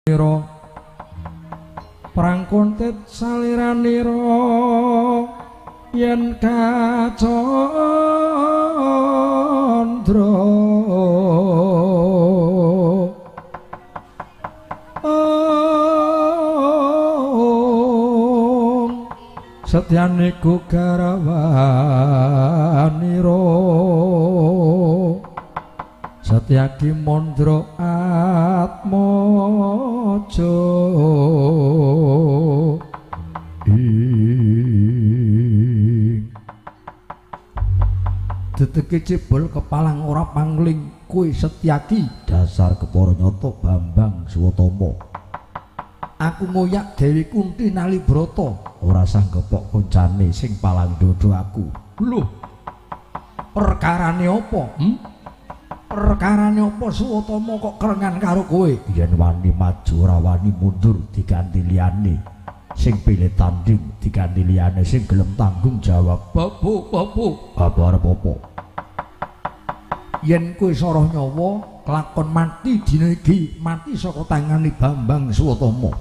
Perang kontet saliranira yen kacandra setyane garawanira Satyaki Mandra Atmaja Dedeke cebol kepalang ora pangling kowe Setyaki dasar kepara nyata Bambang Swatama Aku ngoyak Dewi Kunti Nalibrata ora sanggepok koncane sing palang dodo aku lho perkarane apa Perkarane apa Swatama kok kerengan karo kowe yen wani maju ora wani mundur diganti liyane sing pilih tanding diganti liyane sing gelem tanggung jawab babu arep apa yen kowe soroh nyawa kelakon mati dina iki mati saka tangane Bambang Swatama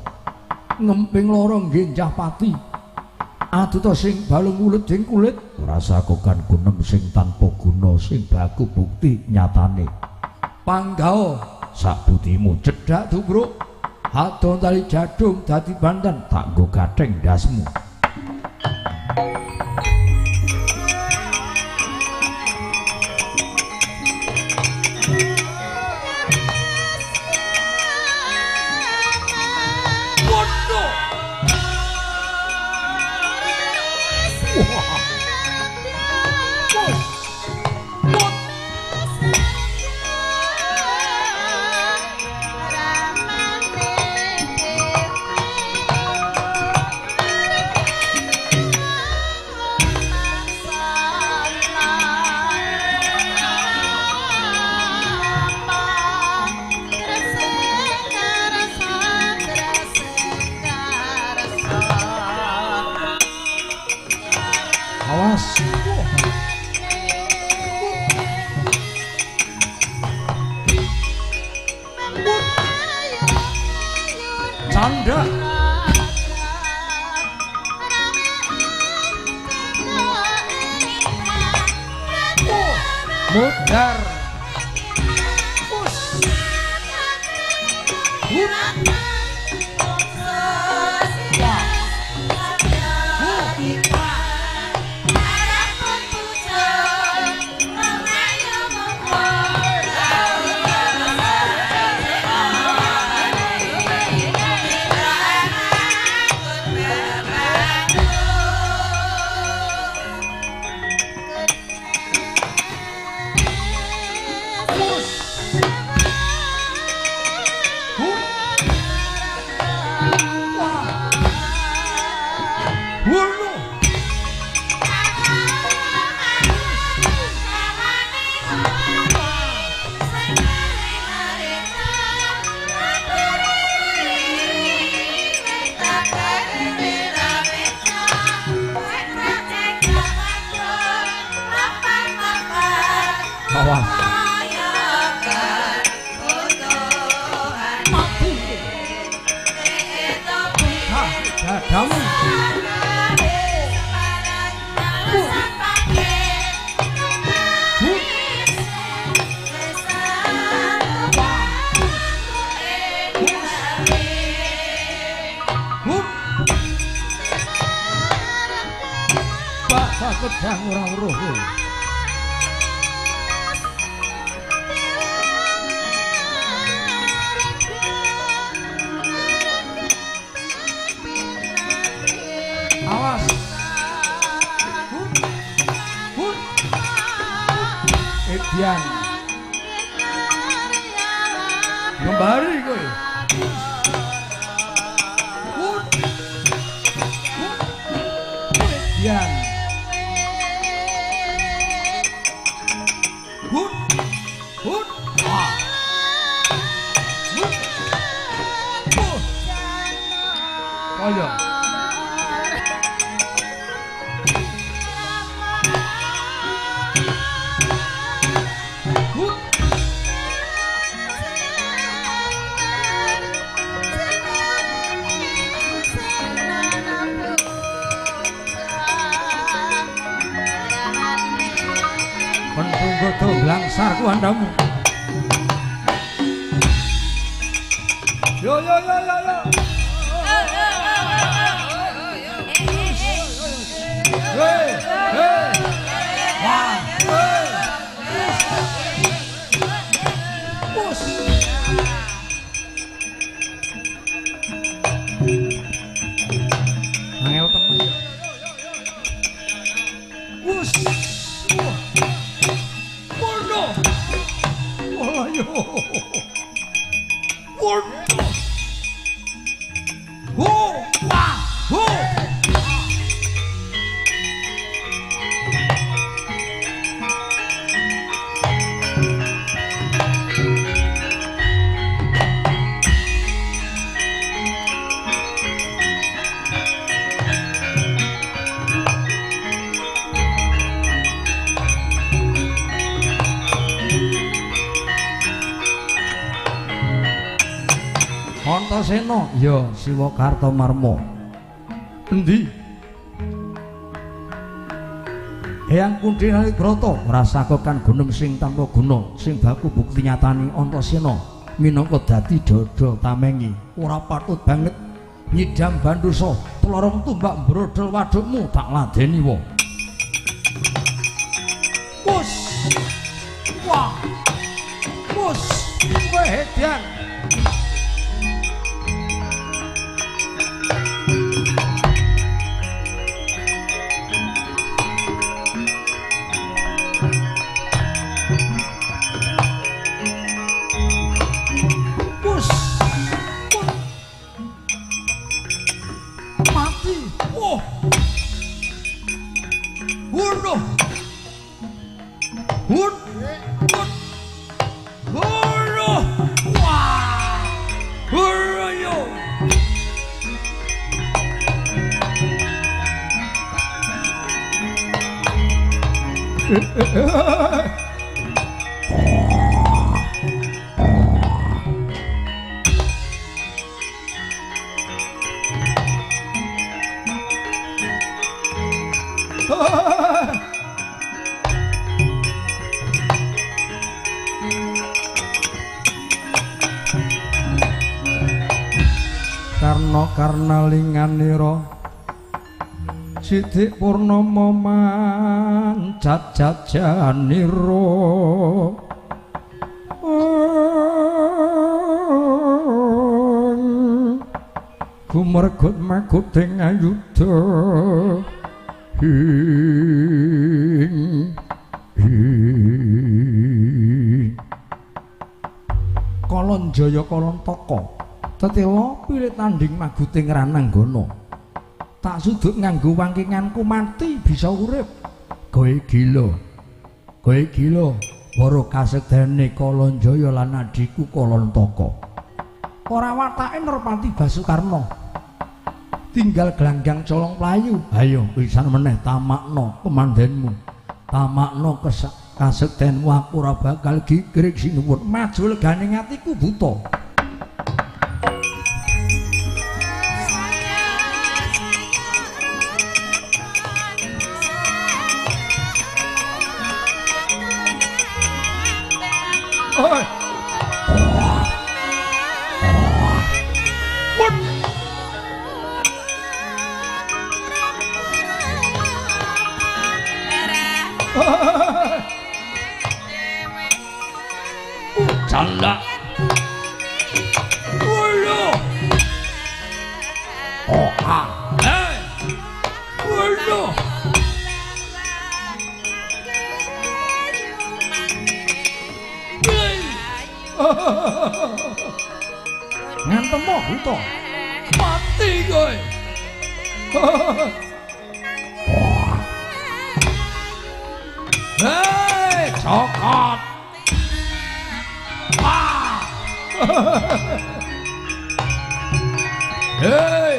ngemping loro nggih pati aduta sing balung ulet ing kulit ora sakokan gunem sing tanpa guna sing baku bukti nyatane panggao sak butimu cedhak tubruk hadon tali jadung dadi bandan tak nggo gatheng ndasmu mudar pedang ora weruh awas Edian ngembari kowe Edian kaya Tunggu blangsar ku andamu. Yo. Hey. Wah. Bos. Angel temen ya. Bos. Wono. Wah yo. Wono. Ho, wah, ho. Antasena, ya Siwa Kartamarma. Endi? Eyang Kunthi Nalibrata ngrasaken gunung sing tanpa guna, sing baku bukti nyatani Antasena minangka dadi dada tamengi. Ora patut banget nyidam bandosa, plorong tumbak brodol wadukmu tak ladeni wa. Wus. Wah. Wus. Kowe edan. Karna linganira Sidik Purnama mancat jajanira Gumergut maguting ayudha Kolon Jaya Kolon Taka tetela pilih tanding maguting Rananggana tak sudut nganggo wangkinganku mati bisa urip kowe gila waro kasekdene Kalonjaya lan adhiku Kalontaka ora watake Nerpati Basukarna tinggal gelanggang colong playu ayo pisan meneh tamakno pemandenmu tamakno kasekdenmu aku ora bakal gigrik sinuwun maju legane atiku buta Oi. Canda. Woyo. Oh ah. Hey. Woyo. Ngantem mo buta mati kowe hei cokot wah hei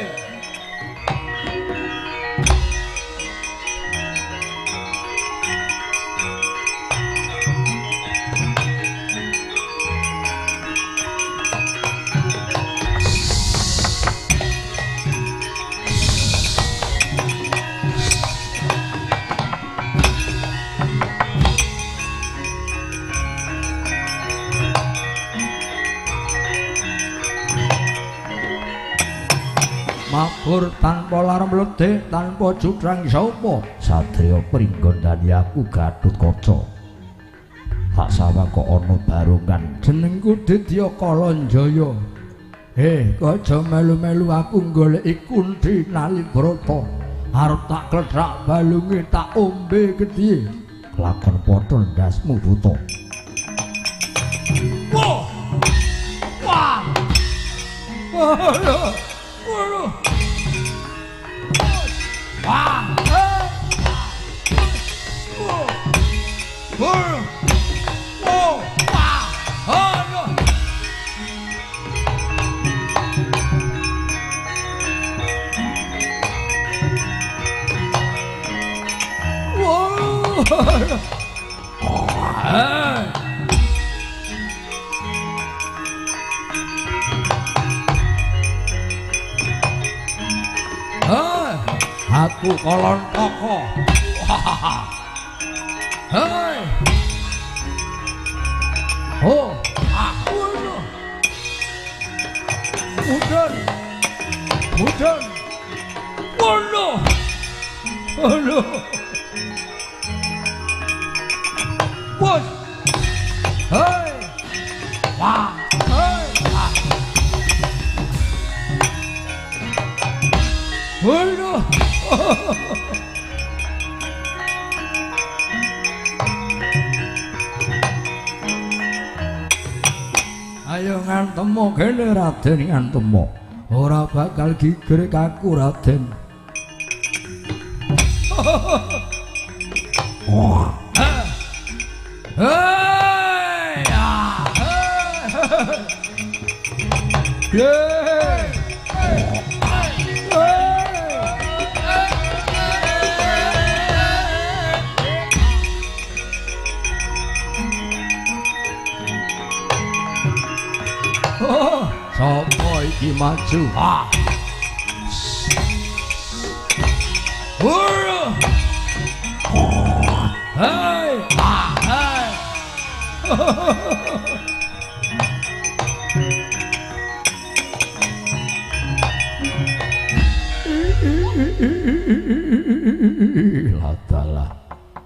mabur tanpa lar mledhek tanpa judrang sapa satriya pringgondani aku Gatotkaca tak sawang kok ana barongan jenengku Dedya Kalanjaya aja melu-melu aku goleki Kunthi Nalibrata arep tak klethak balunge tak ombe gedhe lakon padha ndasmu buta wah wah wah aku Kolontaka. Hei. Oh, aku lho. Mudun. Mudun. Wono. Wono. Wes. Hei. Wah. Hei. Wono. Ayo ngantemo kene Raden ngantemo ora bakal giger kaku Raden. Hei ya. Sapa iki maju? Ah. Hei, ah, hei. Ladalah.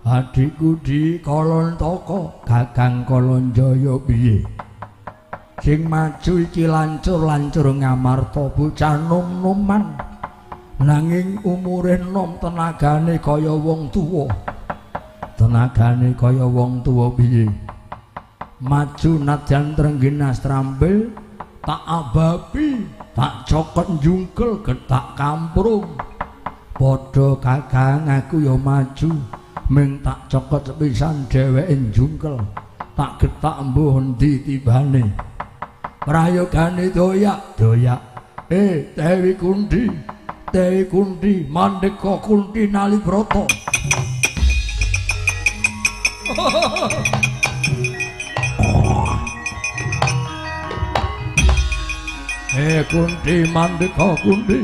Adikku di Kolontaka, Kakang Kalanjaya piye? Sing maju iki lancur-lancur ngamarta bocah nom-noman nanging umure nom tenagane kaya wong tuwa piye maju nadyan trengginas trambil tak ababi tak cokot njungkel getak kamprung padha Kakang aku ya maju ming tak cokot sepisan dheweke njungkel tak getak mbuh endi tibane prayogane doyak Dewi Kunthi Mandeka Kunthi Nalibrata Kunthi Mandeka Kunthi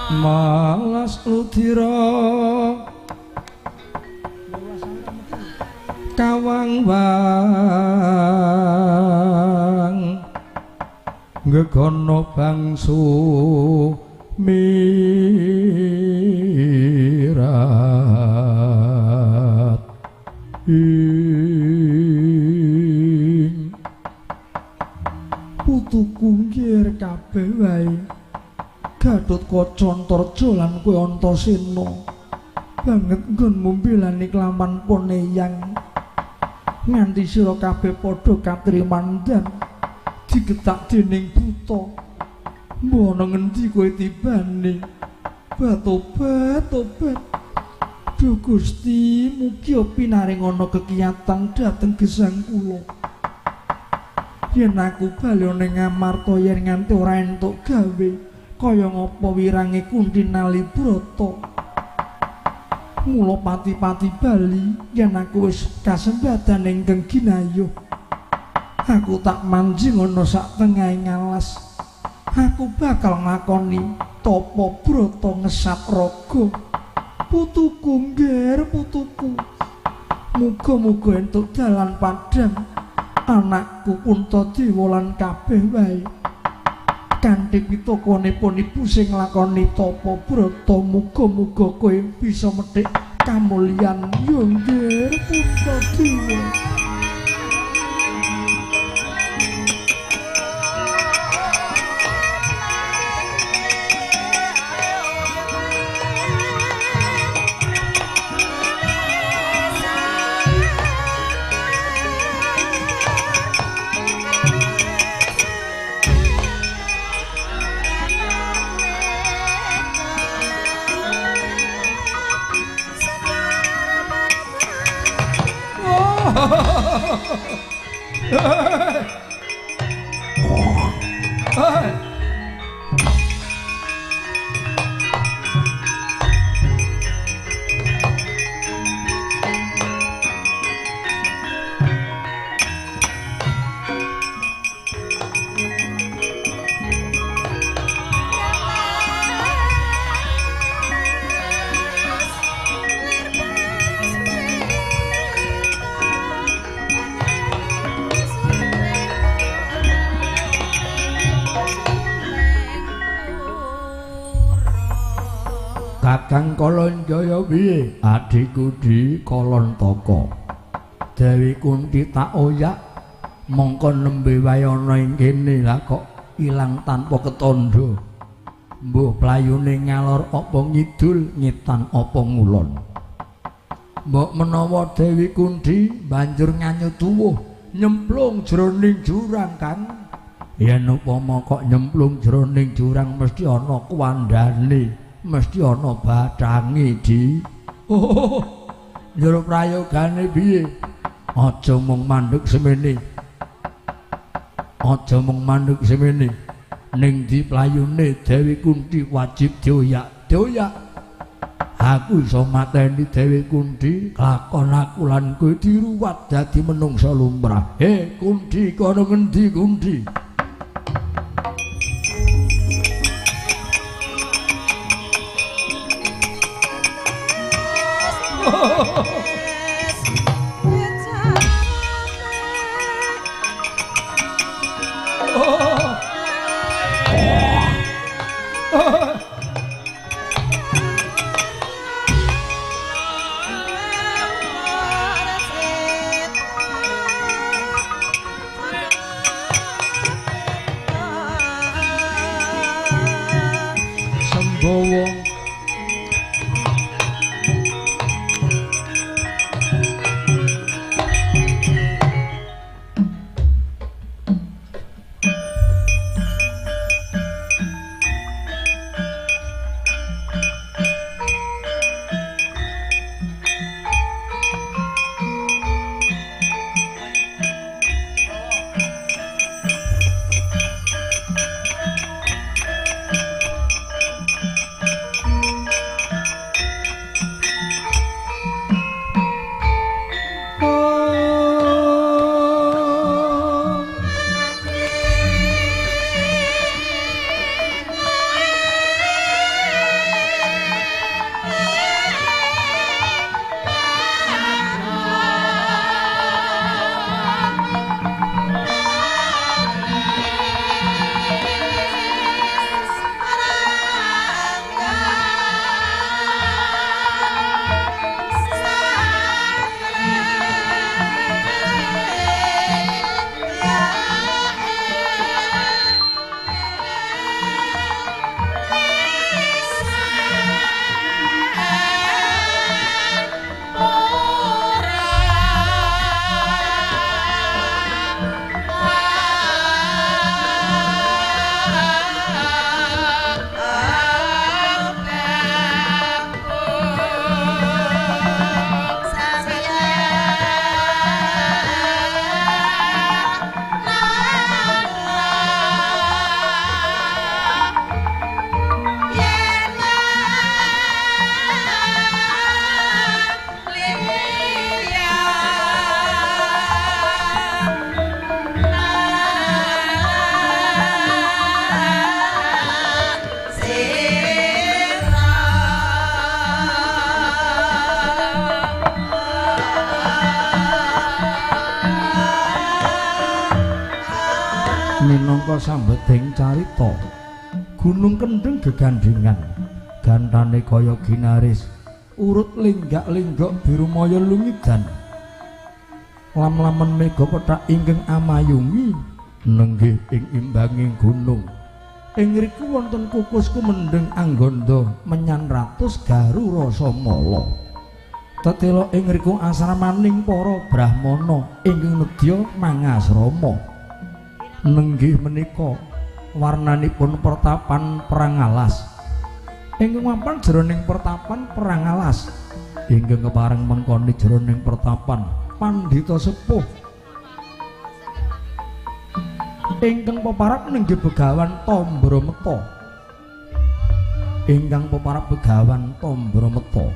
malas ludira kawang-wang gegono bangsu mirat putuku ngir kabeh wae Gatotkaca Antarja lan kowe Antasena banget nggonmu mbelani klaman Poneyang nganti sira kabeh padha katrimandhan digetak dening buta. Mbok ana ngendi kowe tibane? Batobat, tobat. Duh Gusti, mugi pinaring ana kekiyatan dhateng gesang kula. Yen aku bali ning Ngamarta yen nganti ora entuk gawe, kaya ngapa wirange Kunti Nalibrata. Mula pati-pati bali yen aku wis kasembadan ingkang ginayuh. Aku tak manjing ana sak tengahing alas. Aku bakal ngakoni tapa brata ngesat raga. Putuku ngger, putuku. Muga-muga entuk dalan padhang. Anakku Puntadewa lan kabeh wae. Kanthi pitakonipun ibu sing nglakoni tapa brata, muga-muga kowe bisa methik kamulyan. Yo ngger, Puntadewa. Kakang Kalanjaya piye? Adhiku Di Kalontaka. Dewi Kunti tak oyak mongko nembe wae ana ing kene lah kok ilang tanpa ketandha. Mbuh playune ngalor apa ngidul, ngetan apa ngulon. Mbok menawa Dewi Kunti banjur nganyut tuwuh nyemplung jroning jurang, Kang. Yen upama kok nyemplung jroning jurang mesti ana kuwandane. Mesti ana bathange, Di. Oh, njero prayogane piye? Aja mung mandheg semene. Aja mung mandheg semene. Ning di playune Dewi Kunti wajib dioyak-dioyak. Aku iso mateni Dewi Kunti, lakon aku lan kowe diruwat dadi menungsa lumrah. Kunti, kono ngendi Kunti? Sembowo minangka sambeding carita Gunung Kendheng gegandhingan gantane kaya ginaris urut lenggak-lenggok biru maya lungidan lam-lamen mega pethak ingkang amayungi nenggih ing imbanging gunung ing riku wonten kukus kumendheng angganda menyan ratus garu rasa mala tetela ing riku asramaning para brahmana ingkang nedya mangasrama nenggih menika warnanipun pertapan perang alas ingkang mapan jroning pertapan perang alas ingkang kepareng mengkoni jroning pertapan pandhita sepuh ingkang peparap nenggih Begawan Tambrameta ingkang peparap Begawan Tambrameta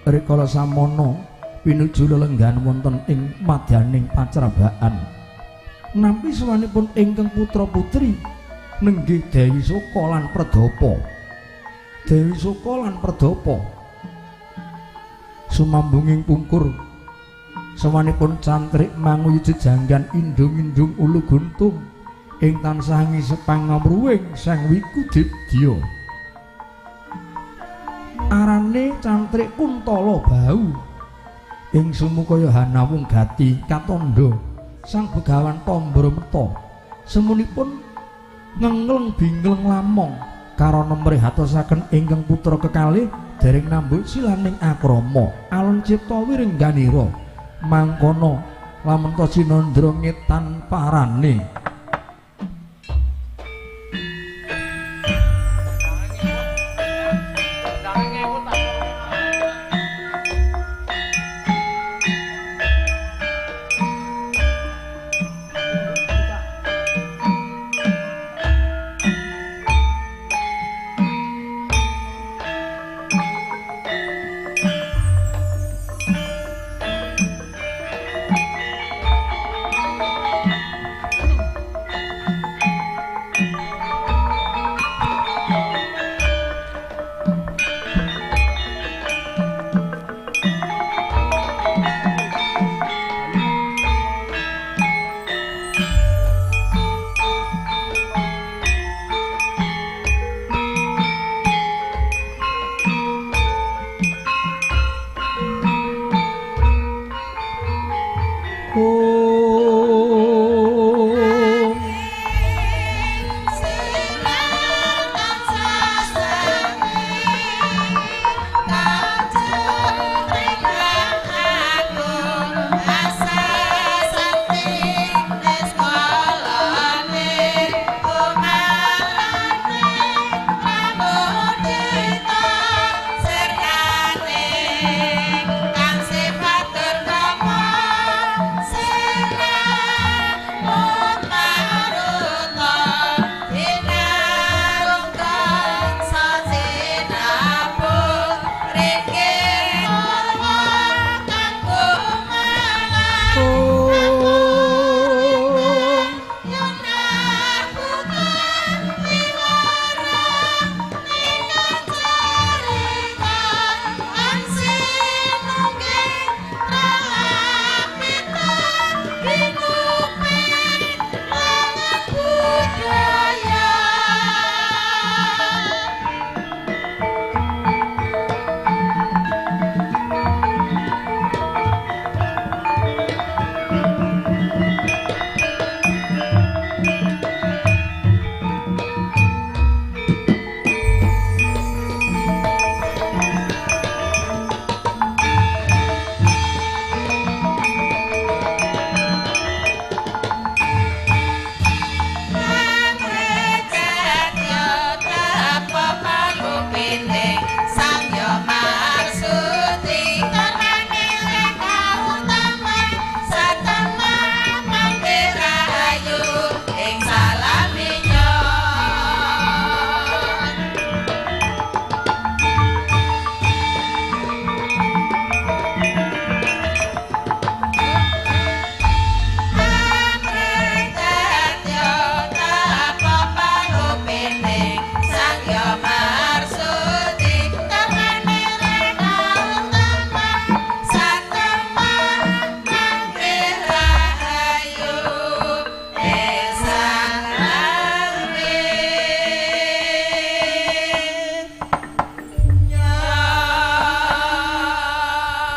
rikala samana pinuju lelenggan wonten ing madyaning pacrabaan nampi sawanipun ingkang putra putri nenggih Dewi Soka lan Pradapa Dewi Soka lan Pradapa sumambunging pungkur sawanipun cantrik manguyu jejanggan indung-indung ulu guntung ing tansah ngisep pangamruwing Sang Wikudibdya arane cantrik Kuntala Bau ing sumukaya hanawung gati katandha Sang Begawan Tambrameta semunipun ngengleng bingleng lamong karana mrihatosaken ingkang putra kekalih dereng nambut silaning akrama alon cipta wirengganira mangkono lamun ta Cinandra ngetan parane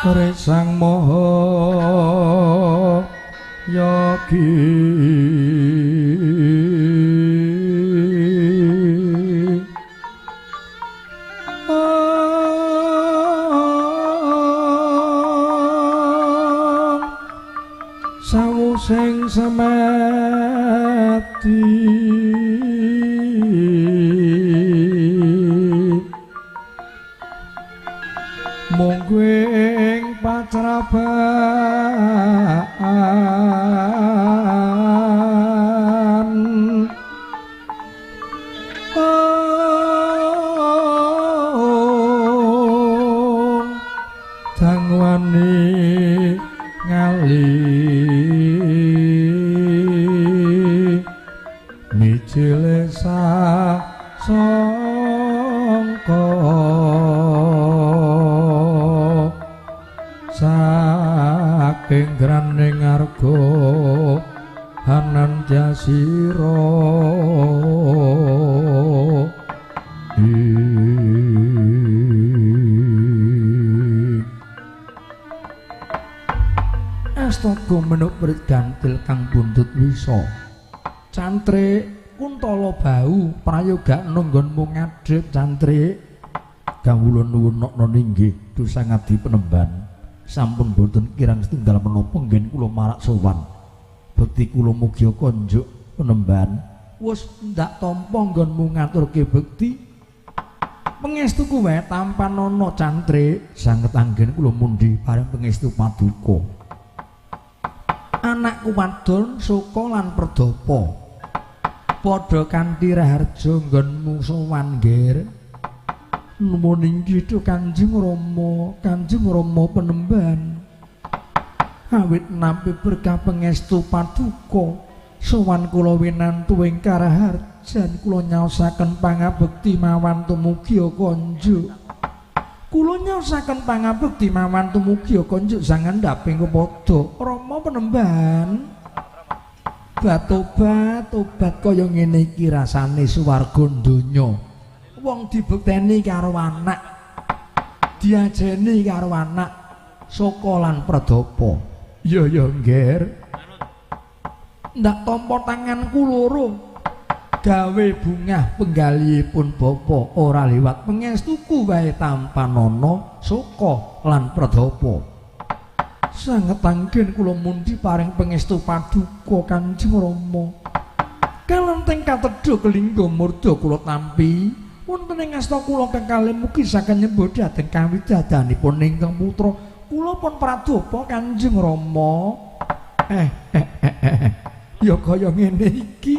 Sang Maha Yogi sawu sing semati monggo ing pacrabaan dangwani ngali mijile sangka saking graning arga hanantyasira astaga menuk prit gantil kang buntut wisa cantrik Kuntala Bau prayoga nunggonmu ngadhep cantrik kawula nuwun ninggih dosa ngabdi penemban sampun boten kirang setunggal menapa nggen kula marak sowan bekti kula mugi konjuk penemban wis ndak tampa nggonmu ngaturke bekti pangestuku wae tampan ana cantrik sanget anggen kula mundi paring pangestu paduka anakku wadon Soka lan Perdapa padha kanthi raharja nggonmu sowan nger nuwun inggih Kanjeng Rama penemban awit nampi berkah pangestu paduka sowan kula winantu ing karaharjan kula nyaosaken pangabekti mawan tumugi konjuk kula nyaosaken pangabekti mawan tumugi konjuk sang andhaping kepada Rama penemban tobat kaya ngene iki rasane swarga donya wong dibekteni karo anak diajeni karo anak Soka lan Perdapa ya ngger ndak tampa tanganku loro gawe bungah penggalihipun bapa ora liwat pangestuku wae tampan ana Soka lan Perdapa sanget anggen kula mundi paring pangestu paduka Kanjeng Rama kalenteng katedha kelingga murda kula tampi wonten ing asta kula kekalih mugi saken nyembah dhateng kawidadanipun ingkang putra kula pun Pradapa Kanjeng Rama ya kaya ngene iki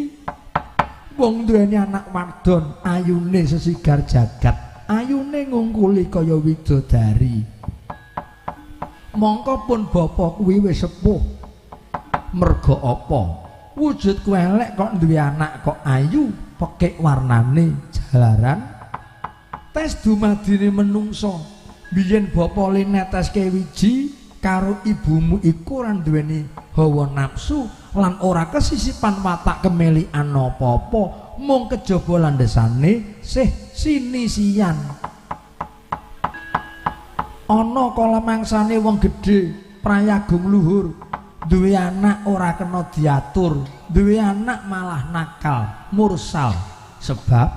wong duweni anak wadon ayune sesigar jagat ayune ngungkuli kaya widodari mongko pun bapa kuwi wis sepuh merga apa wujud kuwi elek kok duwe anak kok ayu pekik warnane jalaran tes dumadine menungso biyen bapa le neteske wiji karo ibumu iku ora duweni hawa nafsu lan ora kesisipan watak kemelikan apa-apa mung kejaba landhesane sih sinisian ana kala mangsane wong gedhe prayagung luhur duwe anak ora kena diatur duwe anak malah nakal mursal sebab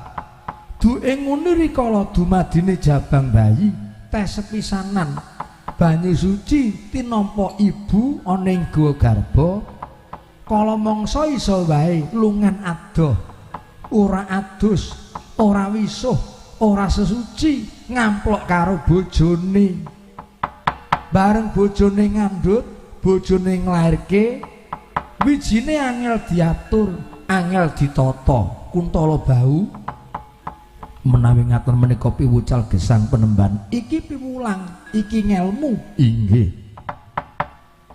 duwe ngono rikala dumadine jabang bayi tes sepisanan banyu suci tinampa ibu ana ing guwa garba kala mangsa iso wae lungan adoh ora adus ora wisuh ora sesuci ngamplok karo bojone bareng bojone ngandhut bojone nglairke wijine angel diatur angel ditata Kuntala Bau menawi ngaten menika piwucal gesang penemban iki piwulang iki ngelmu inggih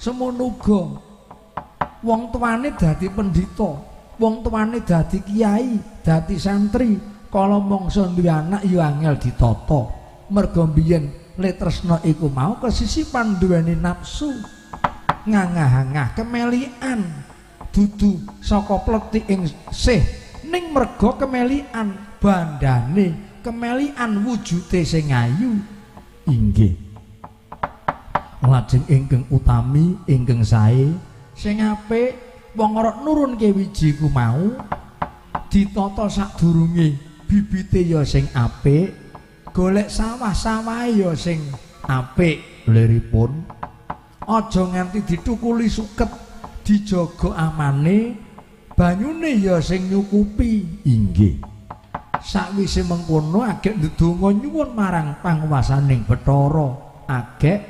semono uga wong tuane dadi pendhita wong tuane dadi kiai dadi santri kala mangsa duwe anak ya angel ditata merga biyen le tresna iku mau kesisipan duweni nafsu ngangah-angah kemelian dudu saka pletik ing sih ning merga kemelian bandane kemelian wujude sing ayu inggih lajeng ingkang utami ingkang sae sing apik wong ora nurunke wiji ku mau ditata sadurunge bibite ya sing apik golek sawah-sawahe ya sing apik liripun aja nganti ditukuli suket dijaga amane banyune ya sing nyukupi inggih sakwise mengkono agek ndedonga nyuwun marang panguwasaning Bathara agek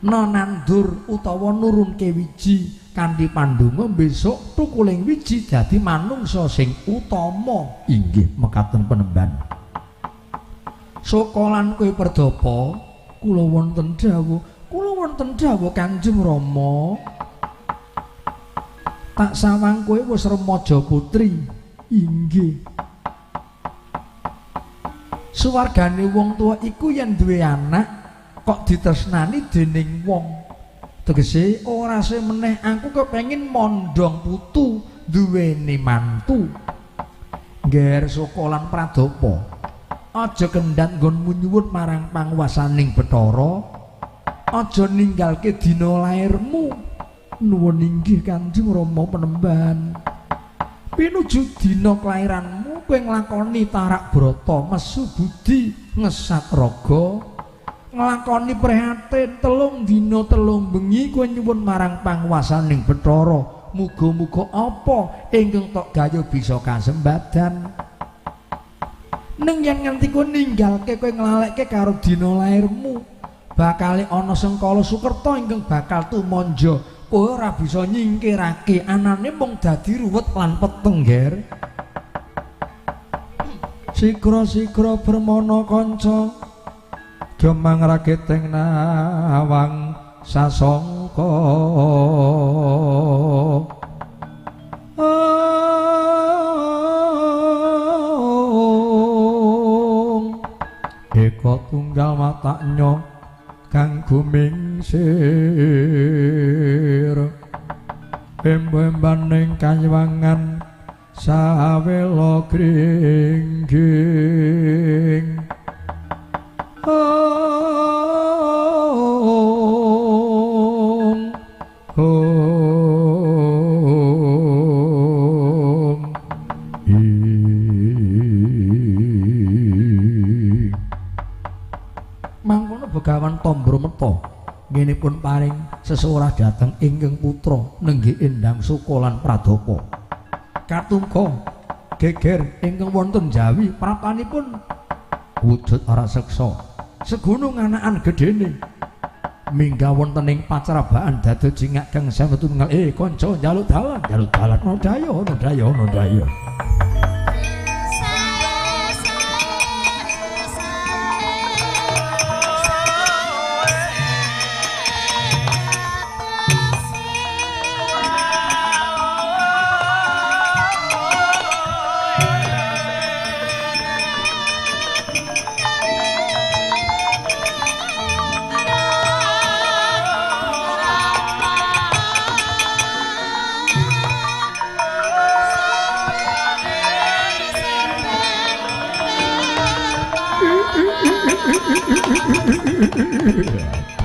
nandur utawa nurunke wiji kanthi pandonga besok tukuling wiji dadi manungsa sing utama inggih mekaten penemban sokolan kowe Perdapa kula wonten dawuh Kanjeng Rama tak sawang kowe wis remaja putri inggih suwargane wong tua iku yen duwe anak kok ditresnani dening wong tegese ora semeneh aku kepengin mondong putu duweni mantu ngger sokolan Pradapa aja kendhat nggonmu nyuwun marang panguwasaning Bathara aja ninggalke dina lairmu nuwun inggih Kanjeng Rama penemban pinuju dina kelairanmu kowe nglakoni tarak brata mesu budi ngesat raga nglakoni prihatin 3 dina 3 bengi kowe nyuwun marang panguwasaning Bathara muga-muga apa ingkang tok gayuh bisa kasembadan ning yen nganti kowe ninggalke kowe nglalekke karo dina lairmu bakal ana Sengkala Sukerta ingkang bakal tumanja kowe ora bisa nyingkirake anane mung dadi ruwet lan peteng nger sigra-sigra bermana kanca gemang raketeng nawang sasangka eka tunggal matanya kang gumingsir pembaning kanywangan sawela gringging mangkono Begawan Tambrameta ngenipun paring sesorah dhateng ingkang putra nenggih Endang Sukolan Pradapa katungga geger ingkang wonten Jawi prapanipun wujud ora seksa segunung anakan gedene minggah wonten ing pacrabaan dados jingak kang sambetungal kanca njaluk dalan ono daya Yeah.